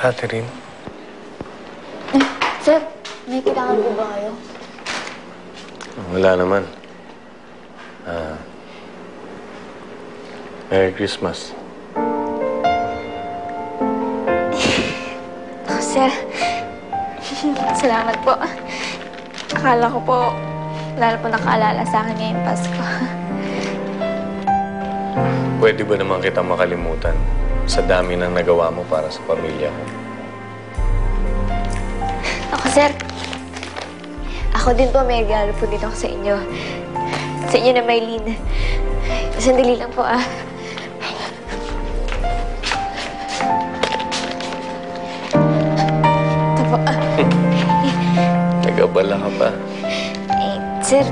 Catherine? Sir, may kailangan po ba kayo? Wala naman. Merry Christmas. Oh, sir. Salamat po. Akala ko po, lalo po nakaalala sa akin ngayong Pasko. Pwede ba naman kitang makalimutan sa dami ng nagawa mo para sa pamilya ko? Ako, sir. Ako din po, may regalo po dito ako sa inyo. Sa inyo na Maylene. Sandali lang po, Ito po, Nagabala ka pa. Sir,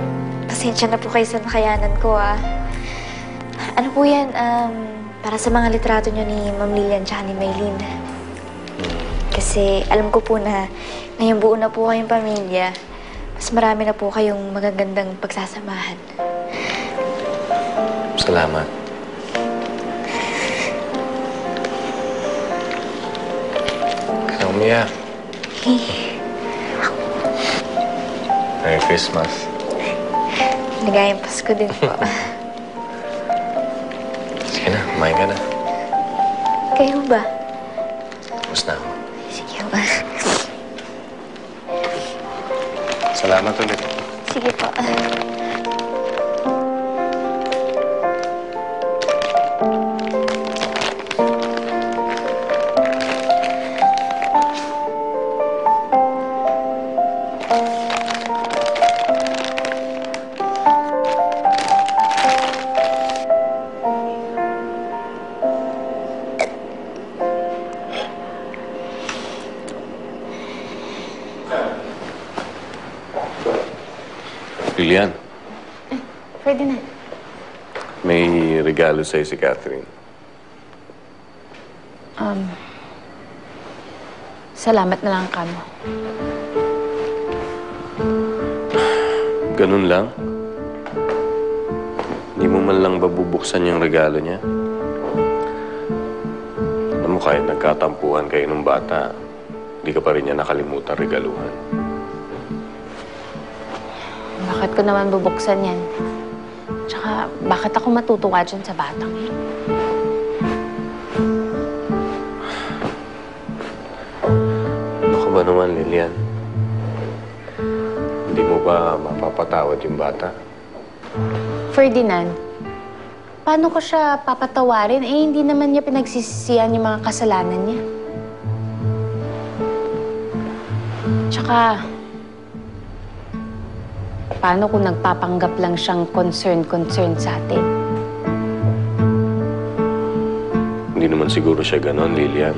pasensya na po kayo sa nakayanan ko, Ano po yan, para sa mga litrato nyo ni Ma'am Lilian tsaka ni Maylene. Kasi alam ko po na ngayong buo na po kayong pamilya, mas marami na po kayong magagandang pagsasamahan. Salamat. Huwag ka umiyak. Merry Christmas. Ligayang Pasko din po. Sige na, kumain ka na. Kayo ba? Tapos na ako. Sige ba? Salamat ulit. Sige po. Lilian, Pwede na. may regalo sa'yo si Catherine. Salamat na lang kamo. Ganun lang? Hindi mo man lang babubuksan yung regalo niya? Alam mo, kahit nagkatampuhan kayo ng bata, hindi ka pa rin niya nakalimutan regaluhan. Bakit ko naman bubuksan yan? Tsaka, bakit ako matutuwa dyan sa batang yun? Ano ka ba naman, Lilian? Hindi mo ba mapapatawad yung bata? Ferdinand, paano ko siya papatawarin? Eh, hindi naman niya pinagsisisihan yung mga kasalanan niya. Tsaka, paano kung nagpapanggap lang siyang concern sa atin? Hindi naman siguro siya ganon, Lilian.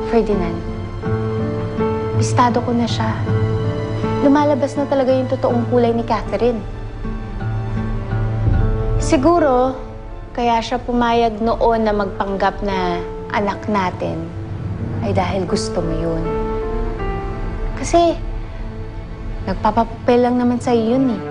Ferdinand, bistado ko na siya. Lumalabas na talaga yung totoong kulay ni Catherine. Siguro, kaya siya pumayag noon na magpanggap na anak natin ay dahil gusto mo yun. Kasi, nagpapapapel lang naman sa'yo yun, eh.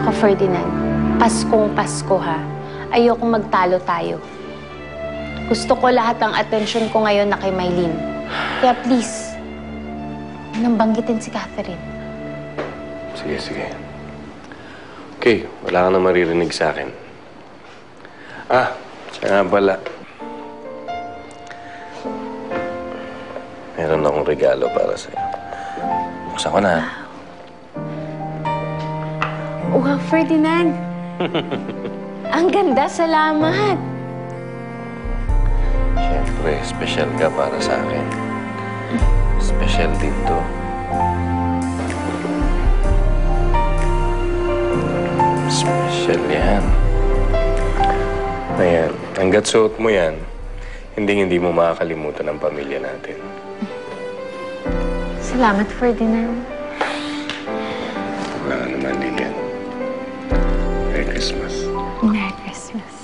Ako, Ferdinand, Paskong Pasko, ha? Ayokong magtalo tayo. Gusto ko lahat ng atensyon ko ngayon na kay Maylene. Kaya please, nang banggitin si Catherine. Sige, sige. Okay, wala ka na maririnig sa akin. Siya nga pala. Meron akong regalo para sa'yo. Buksan ko na. Wow, Ferdinand! Ang ganda, salamat! Siyempre, special ka para sa akin. Special din to. Special yan. Ayan, hanggat suot mo yan, hindi mo makakalimutan ang pamilya natin. Salamat, Ferdinand. Wala ka naman, Lilian. Merry Christmas. Merry Christmas.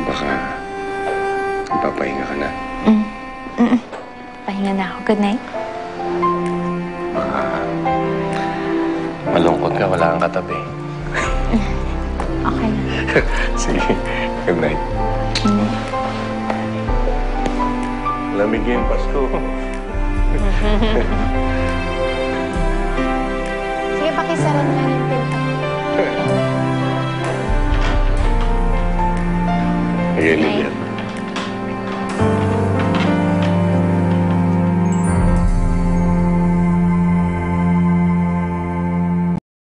Baka papahinga ka na. Pahinga na ako. Good night. Malungkot ka, wala kang katabi. Okay na. Sige, good night. Good night. Lamigin, Pasko. Sige, pakisaran lang yung pinto.